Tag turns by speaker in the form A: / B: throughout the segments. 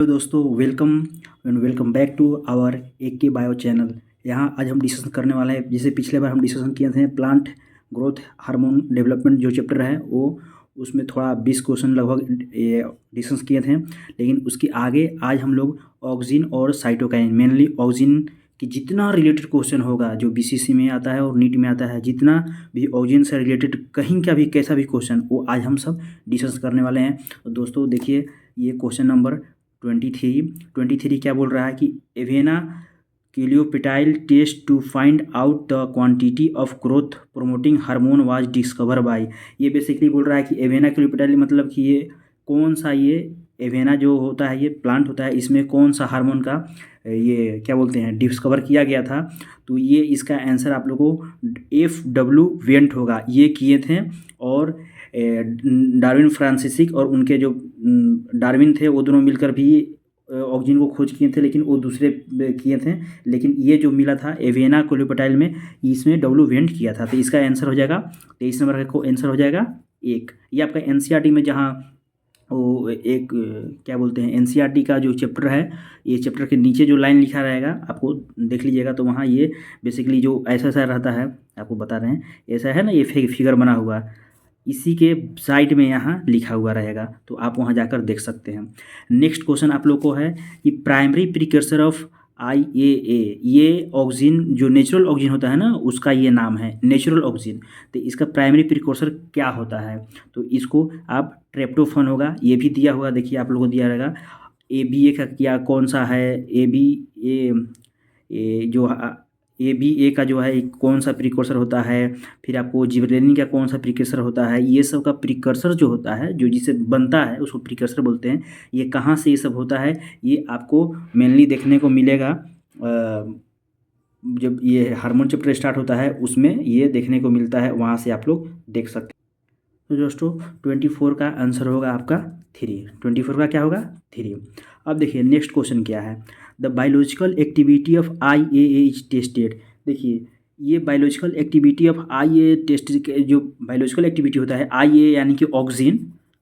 A: Hello दोस्तों, welcome and welcome back to our एक के बायो चैनल। यहाँ आज हम डिस्कशन करने वाले हैं, जैसे पिछले बार हम डिस्कशन किए थे प्लांट ग्रोथ हार्मोन डेवलपमेंट जो चैप्टर है वो उसमें थोड़ा 20 क्वेश्चन लगभग डिस्कस किए थे। लेकिन उसके आगे आज हम लोग ऑक्सिन और साइटोकाइन, मेनली ऑक्सिन कि जितना रिलेटेड क्वेश्चन होगा जो बीसीसी में आता है और नीट में आता है, जितना भी ऑक्सिन से रिलेटेड कहीं का भी कैसा भी क्वेश्चन, वो आज हम सब डिस्कस करने वाले हैं। तो दोस्तों देखिए, ये क्वेश्चन नंबर 23 क्या बोल रहा है कि Avena coleoptile test to find out the quantity of growth promoting hormone was discover by. ये बेसिकली बोल रहा है कि एवेना क्लियोपेटाइल मतलब कि ये कौन सा, ये एवेना जो होता है ये प्लांट होता है, इसमें कौन सा हार्मोन का ये क्या बोलते हैं डिस्कवर किया गया था। तो ये इसका आंसर आप लोगों को FW वेंट होगा, ये किए थे। और डार्विन फ्रांसिसिक और उनके जो डार्विन थे वो दोनों मिलकर भी ऑक्सिन को खोज किए थे, लेकिन वो दूसरे किए थे। लेकिन ये जो मिला था एवेना क्लियोपेटाइल में, इसमें W वेंट किया था। तो इसका आंसर हो जाएगा 23 नंबर का आंसर हो जाएगा 1। ये आपका NCERT में जहाँ वो एक क्या बोलते हैं NCERT का जो चैप्टर है, ये चैप्टर के नीचे जो लाइन लिखा रहेगा आपको देख लीजिएगा, तो वहाँ ये बेसिकली जो ऐसा ऐसा रहता है आपको बता रहे हैं, ऐसा है ना, ये फिगर बना हुआ, इसी के साइड में यहाँ लिखा हुआ रहेगा, तो आप वहाँ जाकर देख सकते हैं। नेक्स्ट क्वेश्चन आप लोग को है कि प्राइमरी प्रिकर्सर ऑफ IAA, ये ऑक्सिन जो नेचुरल ऑक्सिन होता है ना, उसका ये नाम है नेचुरल ऑक्सिन। तो इसका प्राइमरी प्रिकर्सर क्या होता है, तो इसको आप ट्रेप्टोफन होगा, ये भी दिया होगा, देखिए आप लोगों को दिया रहेगा। ABA का क्या कौन सा है, ABA का जो है कौन सा प्रिकर्सर होता है, फिर आपको जिबरेलिन का कौन सा प्रिकर्सर होता है, ये सब का प्रिकर्सर जो होता है जो जिसे बनता है उसको प्रिकर्सर बोलते हैं। ये कहाँ से ये सब होता है, ये आपको मेनली देखने को मिलेगा जब ये हार्मोन चैप्टर स्टार्ट होता है, उसमें ये देखने को मिलता है, वहाँ से आप लोग देख सकते हैं। तो दोस्तों 24 का आंसर होगा आपका 3। 24 का क्या होगा 3। अब देखिए नेक्स्ट क्वेश्चन क्या है, the biological activity of IAA is tested. देखिए ये biological activity of IAA test, जो बायोलॉजिकल एक्टिविटी होता है IAA यानी कि ऑक्सिन,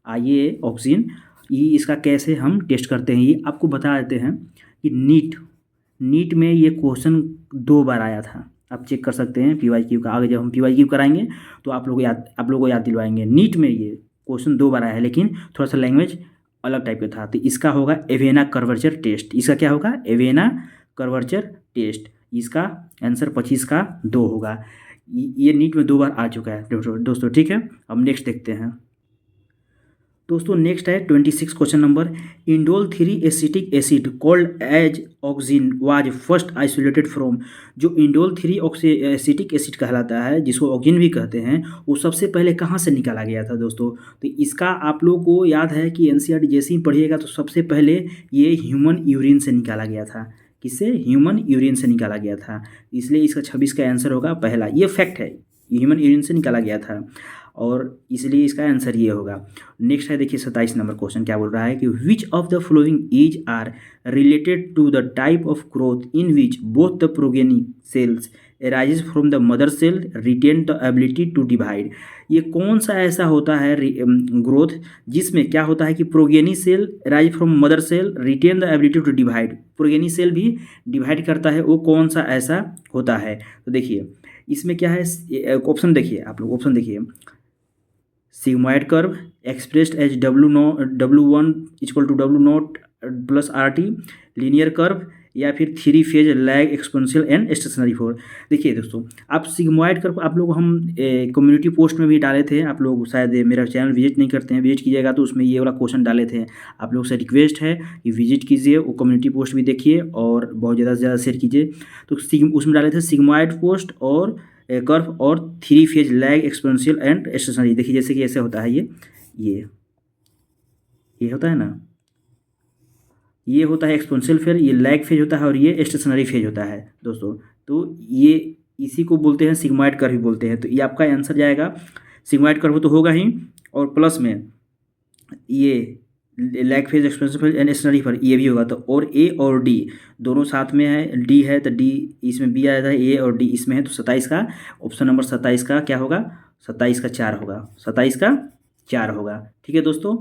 A: IAA ऑक्सिन, ये इसका कैसे हम टेस्ट करते हैं ये आपको बता देते हैं। कि नीट में ये क्वेश्चन 2 बार आया था, आप चेक कर सकते हैं PYQ का। आगे जब हम PYQ कराएंगे तो आप लोगों को याद दिलवाएंगे। नीट में ये क्वेश्चन 2 बार आया है, लेकिन थोड़ा सा लैंग्वेज अलग टाइप का था। तो इसका होगा एवेना कर्वेचर टेस्ट। इसका क्या होगा एवेना कर्वेचर टेस्ट। इसका आंसर 25 का 2 होगा। ये नीट में 2 बार आ चुका है दोस्तों, ठीक है। अब नेक्स्ट देखते हैं दोस्तों। नेक्स्ट है 26 question number, indole 3 acetic acid called as auxin was first isolated from. जो इंडोल 3 एसिटिक एसिड कहलाता है, जिसको ऑक्सिन भी कहते हैं, वो सबसे पहले कहाँ से निकाला गया था दोस्तों। तो इसका आप लोग को याद है कि NCERT जैसे ही पढ़िएगा तो सबसे पहले ये ह्यूमन यूरिन से निकाला गया था। किससे, ह्यूमन यूरिन से निकाला गया था, इसलिए इसका 26 का आंसर होगा पहला। ये फैक्ट है, ह्यूमन यूरिन से निकाला गया था और इसलिए इसका आंसर ये होगा। नेक्स्ट है देखिए 27 नंबर क्वेश्चन क्या बोल रहा है कि which of the following is are related to the type of growth in which both the progeny cells arises from the mother cell retain the ability to divide. ये कौन सा ऐसा होता है ग्रोथ जिसमें क्या होता है कि progeny cell arise from mother cell retain the ability to divide, progeny cell भी डिवाइड करता है, वो कौन सा ऐसा होता है। तो देखिए इसमें क्या है, ऑप्शन देखिए आप लोग, ऑप्शन देखिए, sigmoid curve expressed as W1 equal to W0 plus RT, linear curve, या फिर 3 phase lag exponential and stationary four. देखिए दोस्तों, आप सिग्मॉइड कर्व आप लोग हम कम्युनिटी पोस्ट में भी डाले थे, आप लोग शायद मेरा चैनल विजिट नहीं करते हैं, विजिट कीजिएगा तो उसमें ये वाला क्वेश्चन डाले थे। आप लोग से रिक्वेस्ट है कि विजिट कीजिए, वो कम्युनिटी पोस्ट भी देखिए और बहुत ज़्यादा से ज़्यादा शेयर कीजिए। तो उसमें डाले थे सिग्मॉइड पोस्ट और कर्व और 3 phase lag exponential and stationary. देखिए जैसे कि ऐसे होता है, ये होता है ना, ये होता है एक्सपोनेंशियल फेज, ये लैग फेज होता है और ये स्टेशनरी फेज होता है दोस्तों। तो ये इसी को बोलते हैं सिग्मॉइड कर्व भी बोलते हैं। तो ये आपका आंसर जाएगा, सिग्मॉइड कर्व तो होगा ही, और प्लस में ये lag phase expensive phase and stationary पर ये भी होगा। तो और A और D दोनों साथ में है, D है तो D इसमें B आया था, A और D इसमें है, तो 27 का ऑप्शन नंबर 27 का क्या होगा, 27 का 4 होगा, 27 का 4 होगा, ठीक है दोस्तों।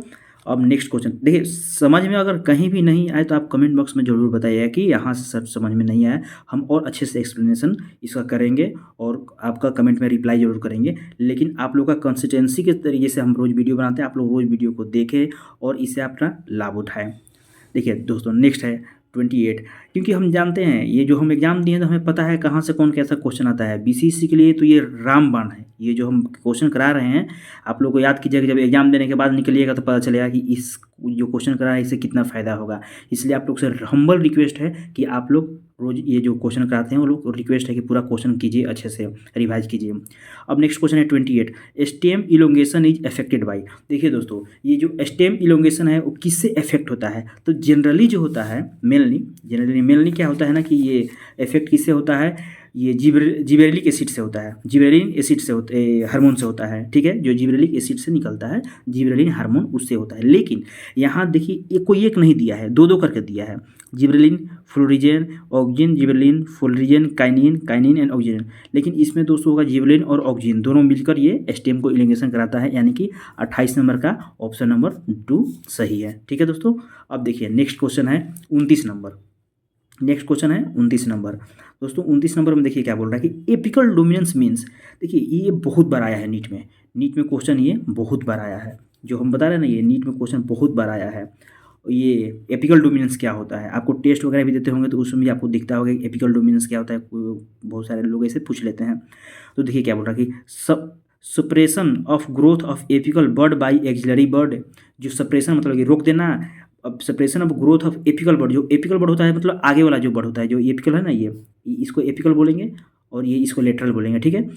A: अब नेक्स्ट क्वेश्चन देखिए, समझ में अगर कहीं भी नहीं आए तो आप कमेंट बॉक्स में ज़रूर बताइए कि यहाँ से सर समझ में नहीं आया, हम और अच्छे से एक्सप्लेनेशन इसका करेंगे और आपका कमेंट में रिप्लाई ज़रूर करेंगे। लेकिन आप लोग का कंसिस्टेंसी के तरीके से हम रोज़ वीडियो बनाते हैं, आप लोग रोज़ वीडियो को देखें और इससे अपना लाभ उठाएँ। देखिए दोस्तों, नेक्स्ट है 28, क्योंकि हम जानते हैं ये जो हम एग्ज़ाम दिए हैं तो हमें पता है कहाँ से कौन कैसा क्वेश्चन आता है। बीसीसी के लिए तो ये रामबाण है, ये जो हम क्वेश्चन करा रहे हैं आप लोग को याद कीजिएगा, जब एग्ज़ाम देने के बाद निकलिएगा तो पता चलेगा कि इस जो क्वेश्चन करा है इससे कितना फ़ायदा होगा। इसलिए आप लोग से हम्बल रिक्वेस्ट है कि आप लोग रोज़ ये जो क्वेश्चन कराते हैं वो लोग रिक्वेस्ट है कि पूरा क्वेश्चन कीजिए, अच्छे से रिवाइज कीजिए। अब नेक्स्ट क्वेश्चन है 28, stem elongation is affected by. देखिए दोस्तों, ये जो स्टेम इलोंगेशन है वो किससे अफेक्ट होता है? तो जनरली जो होता है मेनली क्या होता है ना कि ये इफेक्ट किससे होता है, ये जिबरेलिक एसिड से होता है, जिबरेलिन एसिड से हार्मोन से होता है, ठीक है। जो जिबरेलिक एसिड से निकलता है जिबरेलिन हार्मोन, उससे होता है। लेकिन यहाँ देखिए कोई एक नहीं दिया है, दो करके दिया है, gibberellin, florigen, auxin, gibberellin, florigen, kinin and auxin. लेकिन इसमें दोस्तों होगा जिबरेलिन और ऑक्सीजन दोनों मिलकर ये स्टेम को इलिंगेशन कराता है, यानी कि 28 नंबर का ऑप्शन नंबर 2 सही है, ठीक है दोस्तों। अब देखिए नेक्स्ट क्वेश्चन है 29 नंबर। नेक्स्ट क्वेश्चन है 29 नंबर। दोस्तों 29 नंबर में देखिए क्या बोल रहा है कि एपिकल डोमिनेंस मीन्स। देखिए ये बहुत बार आया है नीट में क्वेश्चन ये बहुत बार आया है, जो हम बता रहे हैं ना, ये नीट में क्वेश्चन बहुत बार आया है। ये एपिकल डोमिनेंस क्या होता है, आपको टेस्ट वगैरह भी देते होंगे तो उसमें भी आपको दिखता होगा कि एपिकल डोमिनेंस क्या होता है, बहुत सारे लोग ऐसे पूछ लेते हैं। तो देखिए क्या बोल रहा है कि suppression of growth of apical bud by axillary bud. जो सप्रेशन मतलब कि रोक देना, अब suppression of growth of apical bud, जो एपिकल बर्ड होता है मतलब आगे वाला जो बर्ड होता है, जो एपिकल है ना, ये इसको एपिकल बोलेंगे और ये इसको लेटरल बोलेंगे, ठीक है।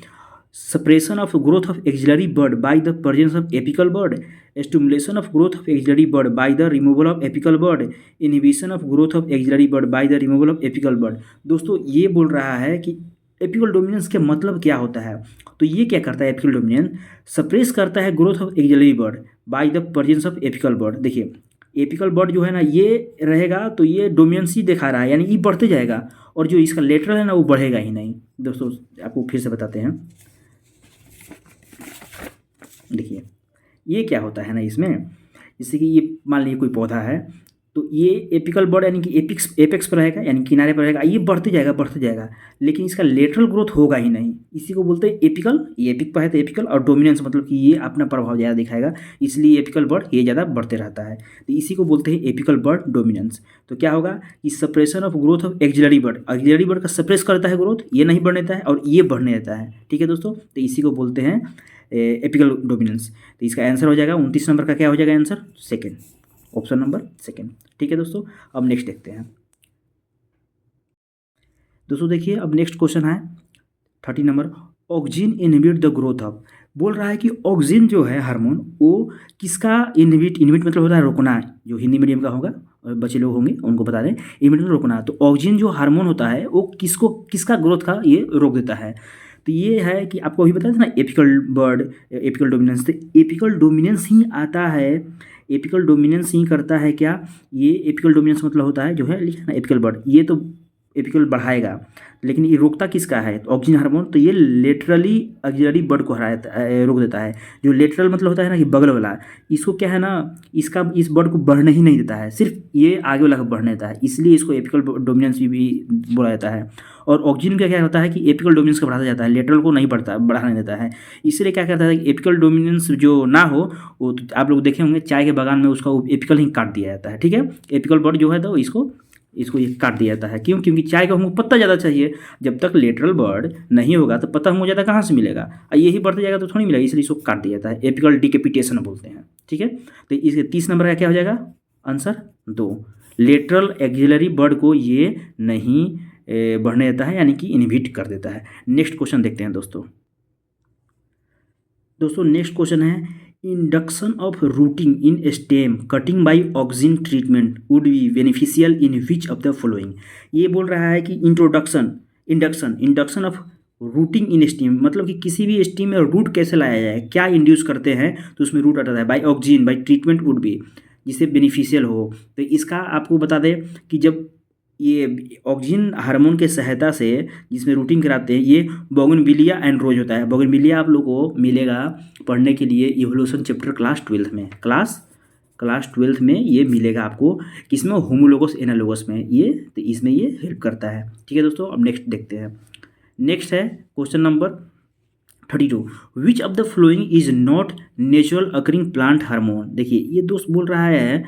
A: Suppression of growth of axillary bud by the presence of apical bud, stimulation of growth of axillary bud by the removal of apical bud, inhibition of growth of axillary bud by the removal of apical bud. दोस्तों ये बोल रहा है कि apical dominance के मतलब क्या होता है। तो ये क्या करता है, एपिकल डोमिनेंस सप्रेस करता है growth of axillary bud by the presence of apical bud. देखिए एपिकल बर्ड जो है ना ये रहेगा तो ये डोमिनेंस ही दिखा रहा है, यानी ये बढ़ते जाएगा, और जो इसका लेटरल है ना वो बढ़ेगा ही नहीं। दोस्तों आपको फिर से बताते हैं, देखिए ये क्या होता है ना इसमें, जैसे कि ये मान लीजिए कोई पौधा है तो ये एपिकल बर्ड यानी कि एपेक्स पर रहेगा, यानी किनारे पर रहेगा, ये बढ़ते जाएगा, लेकिन इसका लेटरल ग्रोथ होगा ही नहीं। इसी को बोलते हैं एपिकल, ये एपिक पर है तो एपिकल, और डोमिनेंस मतलब कि ये अपना प्रभाव ज़्यादा दिखाएगा, इसलिए एपिकल बर्ड ये ज़्यादा बढ़ते रहता है, तो इसी को बोलते हैं एपिकल बर्ड डोमिनेंस। तो क्या होगा कि suppression of growth of axillary bud का सप्रेस करता है ग्रोथ, ये नहीं बढ़ने देता है और ये बढ़ने देता है, ठीक है दोस्तों। तो इसी को बोलते हैं एपिकल डोमिनेंस। तो इसका आंसर हो जाएगा 29 नंबर का, क्या हो जाएगा answer, second, option number second, ठीक है दोस्तों। अब नेक्स्ट देखते हैं दोस्तों, देखिए अब नेक्स्ट क्वेश्चन है 30 number, oxygen inhibit the growth of. बोल रहा है कि ऑक्सीजन जो है हार्मोन वो किसका इनहिबिट मतलब होता है रोकना, जो हिंदी मीडियम का होगा और बच्चे लोग होंगे उनको बता दें, इनहिबिट रोकना। तो ऑक्सीजन जो हार्मोन होता है वो किसका ग्रोथ का ये रोक देता है। तो ये है कि आपको अभी बताया था ना एपिकल डोमिनेंस, तो एपिकल डोमिनेंस ही आता है, एपिकल डोमिनेंस ही करता है क्या, ये एपिकल डोमिनेंस मतलब होता है जो है लिखा ना एपिकल बर्ड, ये तो एपिकल बढ़ाएगा, लेकिन ये रोकता किसका है, तो ऑक्सीजन हार्मोन। तो ये लेटरली एक्सिलरी बर्ड को रोक देता है। जो लेटरल मतलब होता है ना कि बगल वाला, इसको क्या है ना, इस बर्ड को बढ़ने ही नहीं देता है, सिर्फ ये आगे वाला को बढ़ने देता है, इसलिए इसको एपिकल डोमिनेंस भी बोला जाता है। और ऑक्सीजन का क्या होता है कि एपिकल डोमिनेंस को बढ़ाता जाता है, लेटरल को नहीं बढ़ाने देता है, इसलिए क्या करता है कि एपिकल डोमिनेंस जो ना हो वो तो आप लोग देखे होंगे चाय के बागान में उसका एपिकल ही काट दिया जाता है, ठीक है। एपिकल बर्ड जो है तो इसको ये काट दिया जाता है, क्यों, क्योंकि चाय का हमको पत्ता ज़्यादा चाहिए, जब तक लेटरल बर्ड नहीं होगा तो पत्ता हमको ज़्यादा कहाँ से मिलेगा, और यही बढ़ते जाएगा तो थोड़ी मिलेगा, इसलिए इसको काट दिया जाता है, एपिकल डिकेपिटेशन बोलते हैं, ठीक है। तो इसके 30 नंबर का क्या हो जाएगा आंसर 2, लेटरल एक्सिलरी बर्ड को ये नहीं बढ़ने देता है, यानी कि इनहिबिट कर देता है। नेक्स्ट क्वेश्चन देखते हैं दोस्तों, नेक्स्ट क्वेश्चन है induction of rooting in stem cutting by oxygen treatment would be beneficial in which of the following. ये बोल रहा है कि induction of rooting in steam, मतलब कि किसी भी स्टीम में रूट कैसे लाया जाए, क्या इंड्यूस करते हैं तो उसमें रूट आता है, by oxygen by treatment would be, जिससे बेनिफिशियल हो। तो इसका आपको बता दें कि जब ये ऑक्सीजन हार्मोन के सहायता से जिसमें रूटिंग कराते हैं, ये बोगनविलिया एंड्रोज होता है। बोगनविलिया आप लोगों को मिलेगा पढ़ने के लिए इवोल्यूशन चैप्टर क्लास 12 में, क्लास क्लास 12th में ये मिलेगा आपको, किसमें, होमोलोगस एनालोगस में, ये तो इसमें ये हेल्प करता है। ठीक है दोस्तों, अब नेक्स्ट देखते हैं। नेक्स्ट है question number 32, which of the following is not natural occurring plant hormone. देखिए ये दोस्त बोल रहा है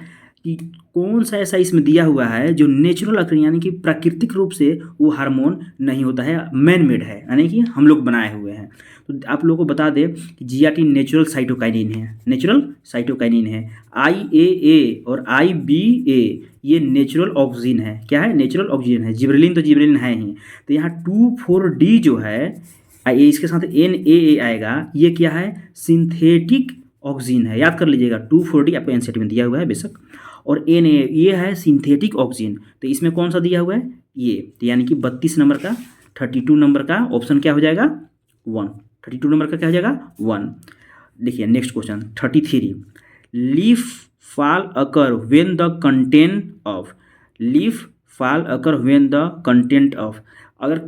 A: कि कौन सा ऐसा इसमें दिया हुआ है जो नेचुरल अकरिंग यानी कि प्राकृतिक रूप से वो हार्मोन नहीं होता है, मैन मेड है, यानी कि हम लोग बनाए हुए हैं। तो आप लोगों को बता दें कि GAT नेचुरल साइटोकाइनिन है, नेचुरल साइटोकाइनिन है। IAA और IBA ये नेचुरल ऑक्सीजन है, क्या है, नेचुरल ऑक्सीजन है। जिब्रेलिन तो जिब्रेलिन है ही, तो यहाँ 2,4-D जो है, ये इसके साथ NAA आएगा, ये क्या है, सिंथेटिक ऑक्सीजन है, याद कर लीजिएगा। 2,4-D आपको एनसीईआरटी में दिया हुआ है बेशक, और NAA ये है सिंथेटिक ऑक्सीजन। तो इसमें कौन सा दिया हुआ है, ये, तो यानी कि 32 नंबर का, 32 नंबर का ऑप्शन क्या हो जाएगा, 1। 32 नंबर का क्या हो जाएगा, 1। देखिए next question 33, leaf fall occur when the content of, leaf fall occur when the content of, अगर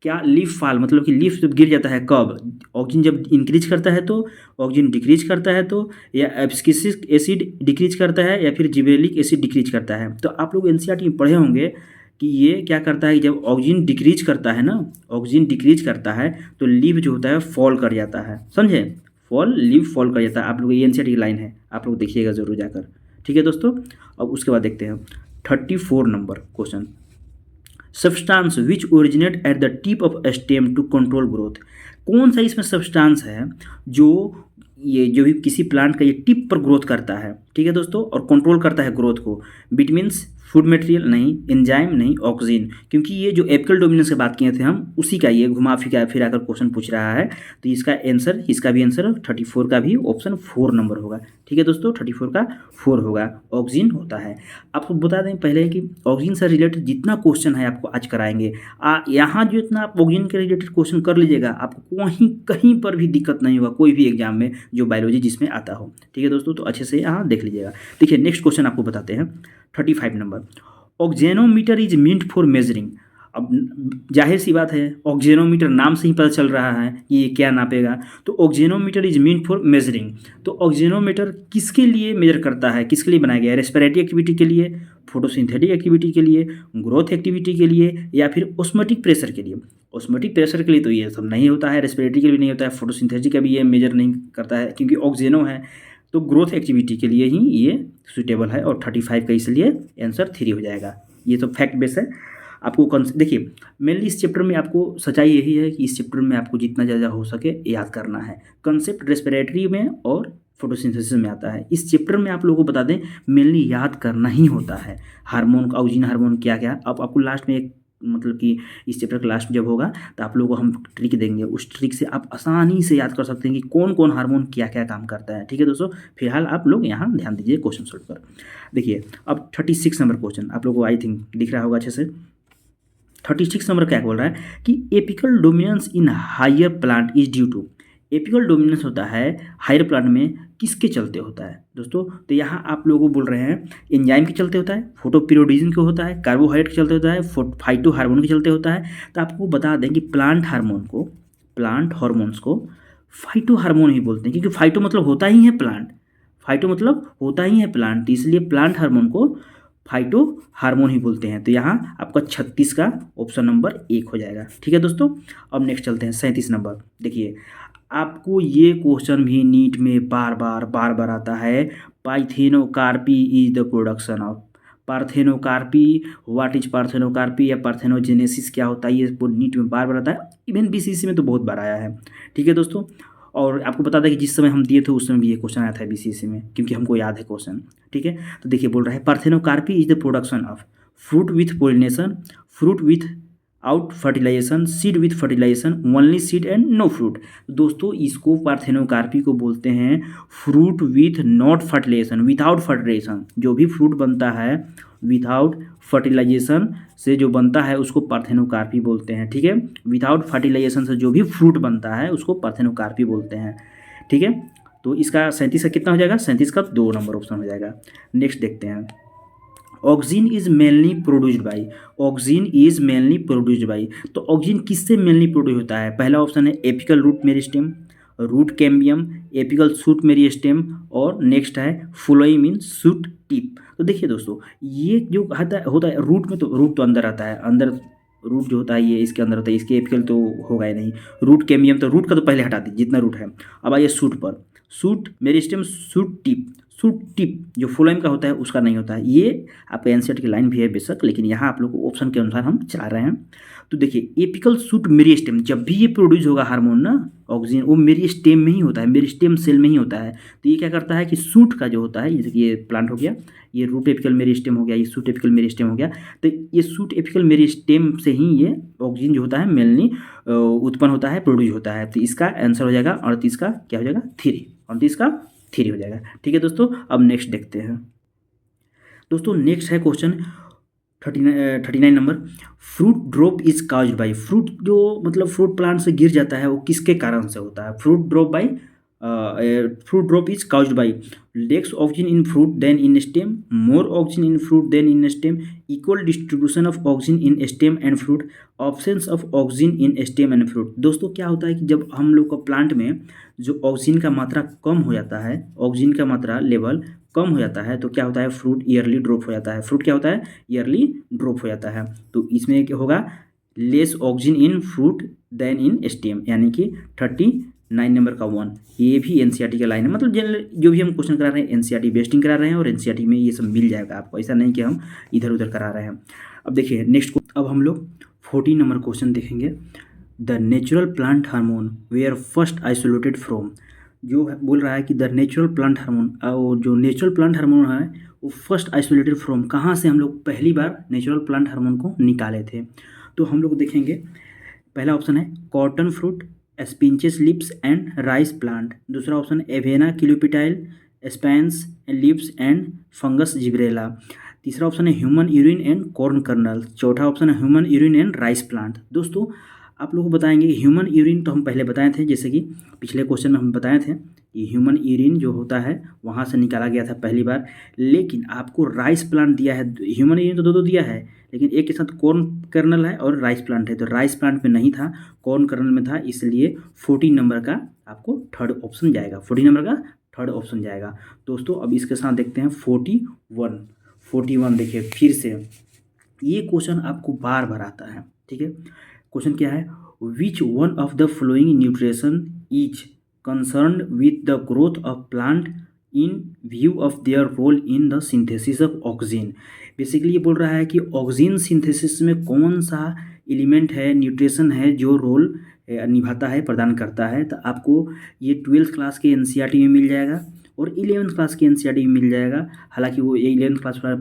A: क्या लीफ फॉल मतलब कि लीफ जब गिर जाता है कब, ऑक्सीजन जब इंक्रीज करता है तो, ऑक्सीजन डिक्रीज करता है तो, या एब्सकिसिक एसिड डिक्रीज करता है, या फिर जिबरेलिक एसिड डिक्रीज करता है। तो आप लोग एनसीईआरटी में पढ़े होंगे कि ये क्या करता है, जब ऑक्सीजन डिक्रीज करता है ना, ऑक्सीजन डिक्रीज करता है तो लीफ जो होता है फॉल कर जाता है, समझे, फॉल, लीफ फॉल कर जाता है। आप लोग ये एनसीईआरटी की लाइन है, आप लोग देखिएगा जरूर जाकर। ठीक है दोस्तों, अब उसके बाद देखते हैं 34 number question, substance which originate at the tip of stem to control growth. कौन सा इसमें सब्सटेंस है जो ये जो भी किसी प्लांट का ये टिप पर ग्रोथ करता है, ठीक है दोस्तों, और कंट्रोल करता है ग्रोथ को। विटामिन्स, फूड मटेरियल नहीं, एंजाइम नहीं, ऑक्सीजन, क्योंकि ये जो एपिकल डोमिनेंस की बात किए थे हम, उसी का ये घुमा फिरा कर क्वेश्चन पूछ रहा है। तो इसका आंसर, इसका भी आंसर 34 का भी ऑप्शन 4 नंबर होगा। ठीक है दोस्तों, 34 का 4 होगा, ऑक्सीजन होता है। आपको बता दें पहले कि ऑक्सीजन से रिलेटेड जितना क्वेश्चन है आपको आज कराएंगे, यहाँ जो इतना आप ऑक्सीजन के रिलेटेड क्वेश्चन कर लीजिएगा, आपको कहीं पर भी दिक्कत नहीं होगा कोई भी एग्जाम में जो बायोलॉजी जिसमें आता हो। ठीक है दोस्तों, तो अच्छे से यहाँ देख लीजिएगा। देखिए नेक्स्ट क्वेश्चन आपको बताते हैं 35 number, auxanometer is meant for measuring. अब जाहिर सी बात है, ऑक्सीजनोमीटर नाम से ही पता चल रहा है कि ये क्या नापेगा। तो oxygenometer is meant for measuring, तो ऑक्सीजनोमीटर किसके लिए मेजर करता है, किसके लिए बनाया गया है, रेस्पिरेटरी एक्टिविटी के लिए, फोटोसिंथेटिक एक्टिविटी के लिए, ग्रोथ एक्टिविटी के लिए, या फिर ऑस्मोटिक प्रेशर के लिए। ऑस्मोटिक प्रेशर के लिए तो ये सब नहीं होता है, रेस्पिरेटरी के लिए नहीं होता है, फोटोसिंथेटिक का भी ये मेजर नहीं करता है क्योंकि ऑक्सीजनो है। तो ग्रोथ एक्टिविटी के लिए ही ये सुटेबल है, और 35 का इसलिए आंसर 3 हो जाएगा। ये तो फैक्ट बेस है। आपको देखिए मेनली इस चैप्टर में आपको सच्चाई यही है कि इस चैप्टर में आपको जितना ज़्यादा हो सके याद करना है। कंसेप्ट रेस्पिरेटरी में और फोटोसिंथेसिस में आता है। इस चैप्टर में आप लोगों को बता दें मेनली याद करना ही होता है हार्मोन, ऑक्सीजन हार्मोन क्या क्या। अब आपको लास्ट में एक मतलब कि इस चैप्टर का लास्ट जब होगा तो आप लोगों को हम ट्रिक देंगे, उस ट्रिक से आप आसानी से याद कर सकते हैं कि कौन कौन हार्मोन क्या क्या काम करता है। ठीक है दोस्तों, फिलहाल आप लोग यहाँ ध्यान दीजिए क्वेश्चन सॉल्व पर। देखिए अब 36 नंबर क्वेश्चन आप लोगों को आई थिंक दिख रहा होगा अच्छे से। 36 नंबर क्या बोल रहा है कि apical dominance in higher plant is due to. Apical dominance होता है हायर प्लांट में किसके चलते होता है दोस्तों। तो यहाँ आप लोगों को बोल रहे हैं एंजाइम के चलते होता है, फोटोपिरोडिज्म के होता है, कार्बोहाइड्रेट के चलते होता है, फाइटो हार्मोन के चलते होता है। तो आपको बता दें कि प्लांट हार्मोन्स को फाइटो हार्मोन ही बोलते हैं, क्योंकि फाइटो मतलब होता ही है प्लांट, फाइटो मतलब होता ही है प्लांट, तो इसलिए प्लांट हार्मोन को फाइटो हार्मोन ही बोलते हैं। तो यहाँ आपका 36 का ऑप्शन नंबर 1 हो जाएगा। ठीक है दोस्तों, अब नेक्स्ट चलते हैं 37 नंबर। देखिए आपको ये क्वेश्चन भी नीट में बार बार आता है। Parthenocarpy is the production of parthenocarpy. What is parthenocarpy या पार्थेनोजेनेसिस क्या होता है, ये नीट में बार आता है। इवन बीसीसी में तो बहुत बार आया है। ठीक है दोस्तों, और आपको बता दें कि जिस समय हम दिए थे उस समय भी ये क्वेश्चन आया था बीसीसी में, क्योंकि हमको याद है क्वेश्चन। ठीक है, तो देखिए बोल रहा है parthenocarpy is the production of fruit with pollination, fruit without fertilization, seed with fertilization, only seed and no fruit. दोस्तों इसको पार्थेनोकार्पी को बोलते हैं fruit with not fertilization, without fertilization. जो भी फ्रूट बनता है विदाउट फर्टिलाइजेशन से जो बनता है उसको पार्थेनोकार्पी बोलते हैं। ठीक है, विदाउट फर्टिलाइजेशन से जो भी फ्रूट बनता है उसको पार्थेनोकार्पी बोलते हैं। ठीक है, तो इसका 37 का कितना हो जाएगा, 37 का 2 नंबर ऑप्शन हो जाएगा। नेक्स्ट देखते हैं, oxygen is mainly produced by. Oxygen is mainly produced by, तो ऑक्सीजन किससे मेनली प्रोड्यूस होता है। पहला ऑप्शन है apical root meristem, root cambium, apical shoot meristem और नेक्स्ट है फ्लोएम इन शूट टिप। तो देखिए दोस्तों, ये जो होता है रूट में, तो रूट तो अंदर आता है, अंदर रूट जो होता है ये इसके अंदर होता है, इसके एपिकल तो होगा ही नहीं। रूट कैम्बियम, तो रूट का तो पहले हटा दीजिए जितना रूट है। अब आइए शूट पर, shoot meristem shoot tip. Shoot tip जो फ्लोएम का होता है उसका नहीं होता है। ये आपका एनसीईआरटी की लाइन भी है बेशक, लेकिन यहाँ आप लोग को ऑप्शन के अनुसार हम चला रहे हैं। तो देखिए एपिकल शूट मेरिस्टेम, जब भी ये प्रोड्यूस होगा हार्मोन ना ऑक्सीजन, वो मेरिस्टेम में ही होता है, मेरिस्टेम सेल में ही होता है। तो ये क्या करता है कि शूट का जो होता है, जैसे कि ये प्लांट हो गया, ये रूट एपिकल मेरिस्टेम हो गया, ये शूट एपिकल मेरिस्टेम हो गया, तो ये शूट एपिकल मेरिस्टेम से ही ये ऑक्सीजन जो होता है मेनली उत्पन्न होता है, प्रोड्यूस होता है। तो इसका आंसर हो जाएगा 38 का क्या हो जाएगा 3, 38 का 3 हो जाएगा। ठीक है दोस्तों, अब नेक्स्ट देखते हैं दोस्तों। नेक्स्ट है question 39 number. Fruit drop is caused by, fruit जो मतलब फ्रूट प्लांट से गिर जाता है वो किसके कारण से होता है? Fruit drop is caused by less oxygen in fruit than in stem, more oxygen in fruit than in stem, equal distribution of oxygen in stem and fruit, absence of oxygen in stem and fruit. दोस्तों क्या होता है कि जब हम लोग का plant में जो ऑक्सीजन का मात्रा कम हो जाता है, ऑक्सीजन का मात्रा लेवल कम हो जाता है, तो क्या होता है फ्रूट ईयरली ड्रॉप हो जाता है। फ्रूट क्या होता है ईयरली ड्रॉप हो जाता है। तो इसमें क्या होगा less oxygen in fruit than in stem, यानी कि 39 नंबर का 1। ये भी एनसीईआरटी का लाइन है, मतलब जनरल जो भी हम क्वेश्चन करा रहे हैं एनसीईआरटी बेस्टिंग करा रहे हैं और एनसीईआरटी में ये सब मिल जाएगा आपको, ऐसा नहीं कि हम इधर उधर करा रहे हैं। अब देखिए नेक्स्ट, अब हम लोग 40 नंबर क्वेश्चन देखेंगे। The natural plant hormone were first isolated from, जो बोल रहा है कि द नेचुरल प्लांट हार्मोन, और जो नेचुरल प्लांट हार्मोन है वो फर्स्ट आइसोलेटेड फ्रॉम, कहाँ से हम लोग पहली बार नेचुरल प्लांट हार्मोन को निकाले थे? तो हम लोग देखेंगे, पहला ऑप्शन है cotton fruit, spinach leaves and rice plant. दूसरा ऑप्शन है Avena coleoptile, spinach leaves and fungus Gibberella. तीसरा ऑप्शन है human urine and corn kernel. चौथा ऑप्शन है human urine and rice plant. दोस्तों आप लोग को बताएंगे ह्यूमन यूरिन तो हम पहले बताए थे, जैसे कि पिछले क्वेश्चन में हम बताए थे कि ह्यूमन यूरिन जो होता है वहाँ से निकाला गया था पहली बार, लेकिन आपको राइस प्लांट दिया है। ह्यूमन यूरिन तो दो दिया है, लेकिन एक के साथ कॉर्न कर्नल है और राइस प्लांट है, तो राइस प्लांट में नहीं था, कॉर्न कर्नल में था, इसलिए 14 नंबर का आपको थर्ड ऑप्शन जाएगा, 14 नंबर का थर्ड ऑप्शन जाएगा। दोस्तों अब इसके साथ देखते हैं 41। देखिए फिर से ये क्वेश्चन आपको बार बार आता है, ठीक है। क्वेश्चन क्या है, which one of the following nutrition is concerned with the growth of plant in view of their role in the synthesis of oxygen. Basically ये बोल रहा है कि ऑक्सीजन सिंथेसिस में कौन सा एलिमेंट है, न्यूट्रिशन है जो रोल निभाता है, प्रदान करता है। तो आपको ये 12th क्लास के एनसीईआरटी में मिल जाएगा और 11th क्लास के एनसीईआरटी में मिल जाएगा। हालांकि वो 11th क्लास वाला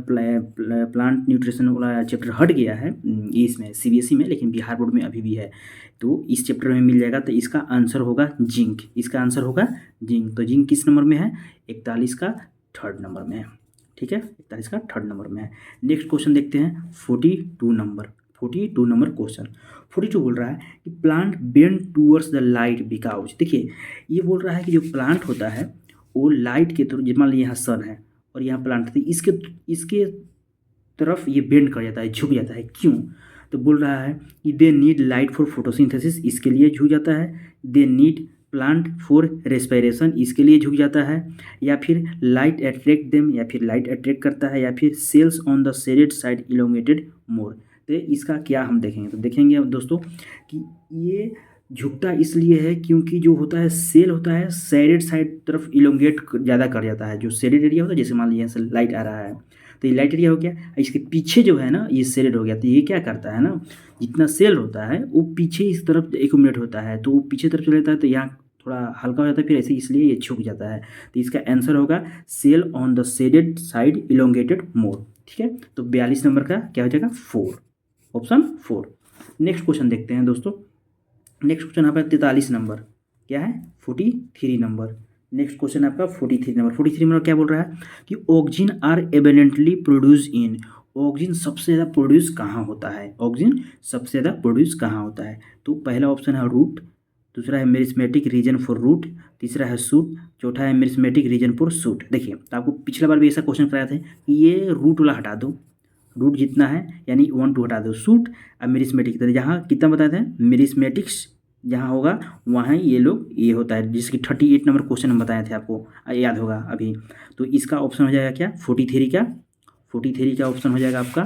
A: प्लांट न्यूट्रिशन वाला चैप्टर हट गया है इसमें सीबीएसई में, लेकिन बिहार बोर्ड में अभी भी है, तो इस चैप्टर में मिल जाएगा। तो इसका आंसर होगा जिंक, इसका आंसर होगा जिंक। तो जिंक किस नंबर में है? 41 का थर्ड नंबर में है, ठीक है, 41 का थर्ड नंबर में है। नेक्स्ट क्वेश्चन देखते हैं 42 नंबर क्वेश्चन। 42 बोल रहा है कि plant bend towards the light because, देखिए ये बोल रहा है कि जो प्लांट होता है वो लाइट के थ्रू, मान लीजिए यहाँ सन है और यहाँ प्लांट है, इसके तरफ ये बेंड कर जाता है, झुक जाता है। क्यों? तो बोल रहा है कि they need light for photosynthesis, इसके लिए झुक जाता है। They need plant for respiration, इसके लिए झुक जाता है। या फिर लाइट अट्रैक्ट देम, या फिर लाइट अट्रैक्ट करता है। या फिर cells on the shaded side elongated more. तो इसका क्या हम देखेंगे, तो देखेंगे अब दोस्तों कि ये झुकता इसलिए है क्योंकि जो होता है सेल होता है शेडेड साइड तरफ इलोंगेट ज़्यादा कर जाता है। जो शेडेड एरिया होता है, जैसे मान लीजिए यहाँ से लाइट आ रहा है तो ये लाइट एरिया हो गया, इसके पीछे जो है ना ये शेडेड हो गया। तो ये क्या करता है ना, जितना सेल होता है वो पीछे इस तरफ एक्यूमुलेट होता है, तो वो पीछे तरफ चले जाता है, तो यहाँ थोड़ा हल्का हो जाता है, फिर ऐसे इसलिए ये झुक जाता है। तो इसका आंसर होगा cell on the shaded side elongated more, ठीक है। तो 42 नंबर का क्या हो जाएगा 4, ऑप्शन 4। नेक्स्ट क्वेश्चन देखते हैं दोस्तों। नेक्स्ट क्वेश्चन आपका 43 नंबर, क्या है 43 नंबर। नेक्स्ट क्वेश्चन आपका 43 नंबर। 43 नंबर क्या बोल रहा है कि auxin are abundantly produce in, auxin सबसे ज़्यादा प्रोड्यूस कहाँ होता है? ऑक्सीजन सबसे ज़्यादा प्रोड्यूस कहाँ होता है? तो पहला ऑप्शन है रूट, दूसरा है मेरिस्मेटिक रीजन फॉर रूट, तीसरा है सूट, चौथा है मेरिस्मेटिक रीजन फॉर सूट। देखिए तो आपको पिछला बार भी ऐसा क्वेश्चन कराया था कि ये रूट वाला हटा दो, रूट जितना है यानी 1 2 हटा दो, सूट और मेरिस्मेटिक, जहाँ कितना बताए थे मेरिस्मेटिक्स जहाँ होगा वहाँ ये लोग ये होता है, जिसकी 38 नंबर क्वेश्चन हम बताए थे आपको, याद होगा अभी। तो इसका ऑप्शन हो जाएगा क्या, 43 का ऑप्शन हो जाएगा आपका,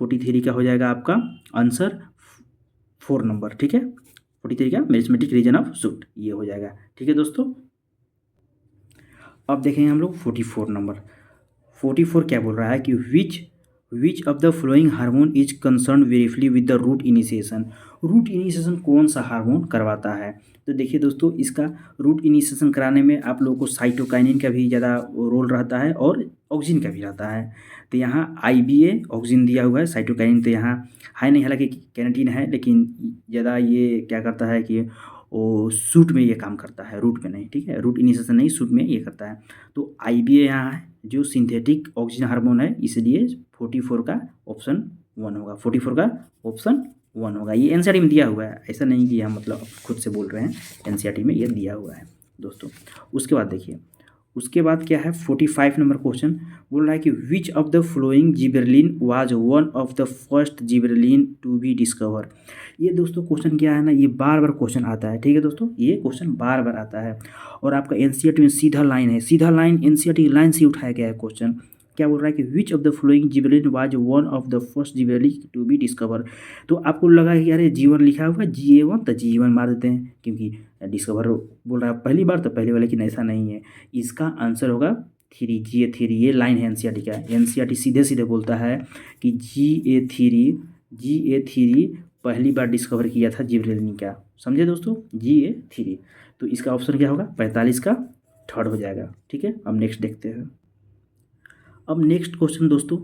A: 43 का हो जाएगा आपका आंसर 4 नंबर। ठीक है, 43 का मैथमेटिक रीजन ऑफ सूट ये हो जाएगा। ठीक है दोस्तों, अब देखेंगे हम लोग 44 नंबर। 44 क्या बोल रहा है कि which of the following hormone is concern briefly with the root initiation. Root initiation कौन सा हार्मोन करवाता है? तो देखिए दोस्तों, इसका रूट इनिशिएशन कराने में आप लोगों को साइटोकाइनिन का भी ज़्यादा रोल रहता है और ऑक्सिन का भी रहता है। तो यहाँ IBA ऑक्सिन दिया हुआ है, साइटोकाइनिन तो यहाँ है नहीं, हालांकि कैनेटीन है, लेकिन ज़्यादा ये क्या करता है कि वो सूट में ये काम करता है, रूट में नहीं। ठीक है, रूट इनिशिएशन नहीं, सूट में ये करता है। तो IBA यहाँ है जो सिंथेटिक ऑक्सीजन हार्मोन है, इसलिए 44 का ऑप्शन 1 होगा। 44 का ऑप्शन 1 होगा। ये NCERT में दिया हुआ है, ऐसा नहीं कि हम मतलब खुद से बोल रहे हैं, NCERT में ये दिया हुआ है दोस्तों। उसके बाद देखिए, उसके बाद क्या है, 45 नंबर क्वेश्चन बोल रहा है कि which of the following gibberellin was one of the first gibberellin to be discover. ये दोस्तों क्वेश्चन क्या है ना, ये बार बार क्वेश्चन आता है। ठीक है दोस्तों, ये क्वेश्चन बार बार आता है और आपका NCERT में सीधा लाइन है, सीधा लाइन NCERT की लाइन से उठाया गया है क्वेश्चन। क्या बोल रहा है कि which of the following gibberellin was one of the first gibberellin to be discover. तो आपको लगा कि अरे जीवन लिखा हुआ है GA1, तो GA1 मार देते हैं, क्योंकि डिस्कवर बोल रहा है पहली बार, तो पहले वाला, लेकिन ऐसा नहीं है। इसका आंसर होगा 3, GA3। ये लाइन है NCERT का। NCERT सीधे सीधे बोलता है कि GA3 पहली बार डिस्कवर किया था जिबरेलिन का। समझे दोस्तों, GA3। तो इसका ऑप्शन क्या होगा, 45 का थर्ड हो जाएगा। ठीक है, अब नेक्स्ट देखते हैं। अब नेक्स्ट क्वेश्चन दोस्तों,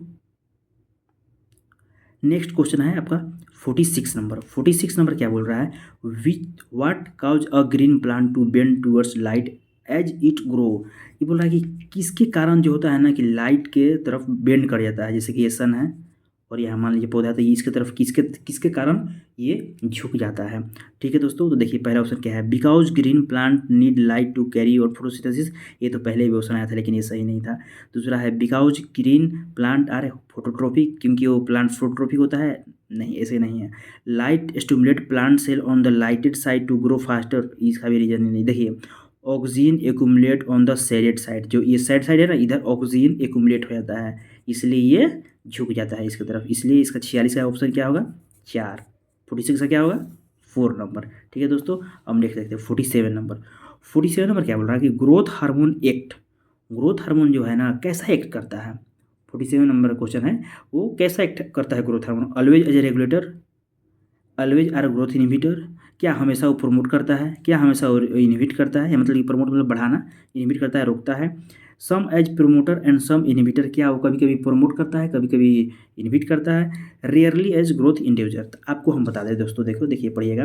A: नेक्स्ट क्वेश्चन है आपका 46 नंबर। 46 नंबर क्या बोल रहा है, what cause a green plant to bend towards light as it grow. ये बोल रहा है कि किसके कारण जो होता है ना कि लाइट के तरफ बेंड कर जाता है, जैसे कि ये सन है और यह मान लीजिए पौधा, तो ये इसके तरफ किसके किसके कारण ये झुक जाता है। ठीक है दोस्तों, तो देखिए पहला ऑप्शन क्या है, because green plant need light to carry और फोटोसिंथेसिस। ये तो पहले भी ऑप्शन आया था, लेकिन ये सही नहीं था। दूसरा है because green plant are phototropic, क्योंकि वो प्लांट फोटोट्रोपिक होता है। नहीं, ऐसे नहीं है। Light stimulate plant cell on the lighted side to grow faster, इसका भी रीजन नहीं। देखिए, oxygen accumulate on the shaded side, जो ये साइड है ना, इधर ऑक्सीजन एक्यूमुलेट हो जाता है, इसलिए ये झुक जाता है इसकी तरफ, इसलिए इसका 46 का ऑप्शन क्या होगा, 4। 46 का क्या होगा, 4 नंबर। ठीक है दोस्तों, अब नेक्स्ट देखते हैं 47 नंबर। 47 नंबर क्या बोल रहा है कि growth hormone act, growth hormone जो है ना कैसा एक्ट करता है। 47 नंबर क्वेश्चन है, वो कैसा एक्ट करता है growth hormone. Always as a regulator, always are growth inhibitor, क्या हमेशा वो प्रमोट करता है, क्या हमेशा वो इनहिबिट करता है, या मतलब कि प्रमोट मतलब बढ़ाना, इनहिबिट करता है, रोकता है। Some as promoter and some inhibitor, क्या वो कभी कभी प्रमोट करता है, कभी कभी इनहिबिट करता है। Rarely as growth inducer. तो आपको हम बता दें दोस्तों, देखो देखिए पढ़िएगा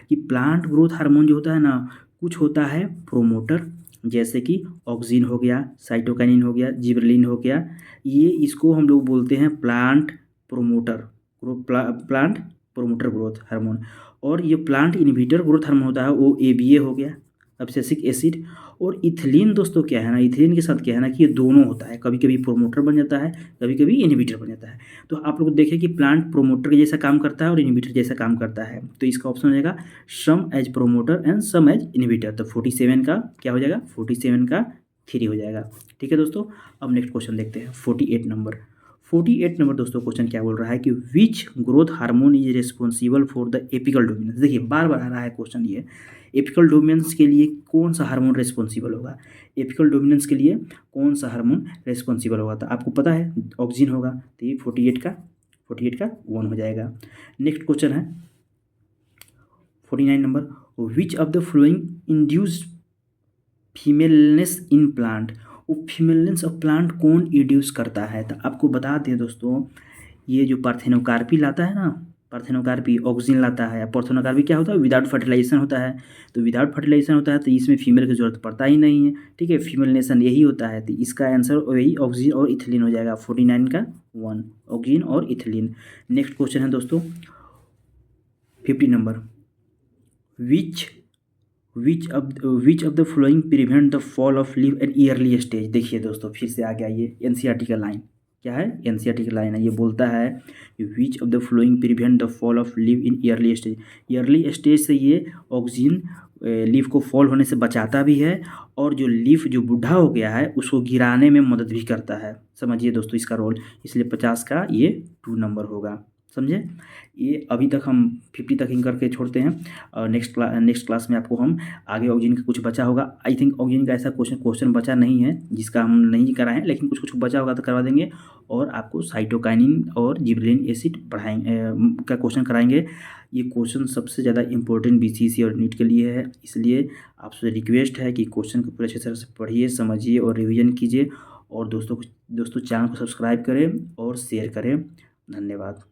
A: कि प्लांट ग्रोथ हार्मोन जो होता है ना, कुछ होता है प्रोमोटर, जैसे कि ऑक्सिन हो गया, साइटोकाइनिन हो गया, जिबरेलिन हो गया, ये इसको हम लोग बोलते हैं plant promoter, plant promoter growth hormone. और ये प्लांट इनहिबिटर ग्रोथ हार्मोन होता है, वो ABA हो गया, एब्सिसिक एसिड। और इथिलीन दोस्तों क्या है ना, इथिलीन के साथ क्या है ना कि ये दोनों होता है, कभी कभी प्रोमोटर बन जाता है, कभी कभी इनहिबिटर बन जाता है। तो आप लोग देखें कि प्लांट प्रोमोटर के जैसा काम करता है और इनहिबिटर जैसा काम करता है। तो इसका ऑप्शन हो जाएगा some as promoter and some as inhibitor. तो 47 का क्या हो जाएगा, 47 का 3 हो जाएगा। ठीक है दोस्तों, अब नेक्स्ट क्वेश्चन देखते हैं 48 नंबर। 48 नंबर दोस्तों क्वेश्चन क्या बोल रहा है कि which growth hormone is responsible for the apical dominance. देखिए बार बार आ रहा है क्वेश्चन ये, एपिकल डोमिनेंस के लिए कौन सा हार्मोन रिस्पॉन्सिबल होगा, एपिकल डोमिनेंस के लिए कौन सा हार्मोन रिस्पॉन्सिबल होगा। तो आपको पता है ऑक्सीजन होगा, तो ये 48 का 1 हो जाएगा। नेक्स्ट क्वेश्चन है 49 number, which of the following induced femaleness in plant. वो फीमेलनेस ऑफ प्लांट कौन इंड्यूस करता है। तो आपको बता दें दोस्तों, ये जो पार्थेनोकार्पी लाता है ना, पार्थेनोकार्पी ऑक्सीजन लाता है। पार्थेनोकार्पी क्या होता है, विदाउट फर्टिलाइजेशन होता है। तो विदाउट फर्टिलाइजेशन होता है तो इसमें फीमेल की जरूरत पड़ता ही नहीं है। ठीक है, फीमेलनेशन यही होता है। तो इसका आंसर वही ऑक्सीजन और इथिलीन हो जाएगा। 49 का 1 ऑक्सीजन और इथिलीन। नेक्स्ट क्वेश्चन है दोस्तों 50 नंबर, which of the following prevent the fall of leaf at early stage. देखिए दोस्तों फिर से आ गया ये NCERT का लाइन, क्या है, एनसीईआरटी की लाइन है। ये बोलता है विच of the following prevent the fall of leave in yearly stage. Yearly stage से ये ऑक्सीजन लीफ को फॉल होने से बचाता भी है, और जो लीफ जो बूढ़ा हो गया है उसको गिराने में मदद भी करता है। समझिए दोस्तों इसका रोल, इसलिए 50 का ये 2 नंबर होगा। समझे। ये अभी तक हम 50 तक ही करके छोड़ते हैं, और नेक्स्ट क्लास में आपको हम आगे ऑक्सीजन का कुछ बचा होगा। आई थिंक ऑक्सीजन का ऐसा क्वेश्चन बचा नहीं है जिसका हम नहीं कराएं, लेकिन कुछ कुछ बचा होगा तो करवा देंगे। और आपको साइटोकाइनिन और जिबरेलिन एसिड पढ़ाएंगे का क्वेश्चन कराएंगे। ये क्वेश्चन सबसे ज़्यादा इंपॉर्टेंट बीसीसी और नीट के लिए है, इसलिए आपसे रिक्वेस्ट है कि क्वेश्चन को पूरे अच्छे तरह से पढ़िए, समझिए और रिवीजन कीजिए। और दोस्तों चैनल को सब्सक्राइब करें और शेयर करें। धन्यवाद।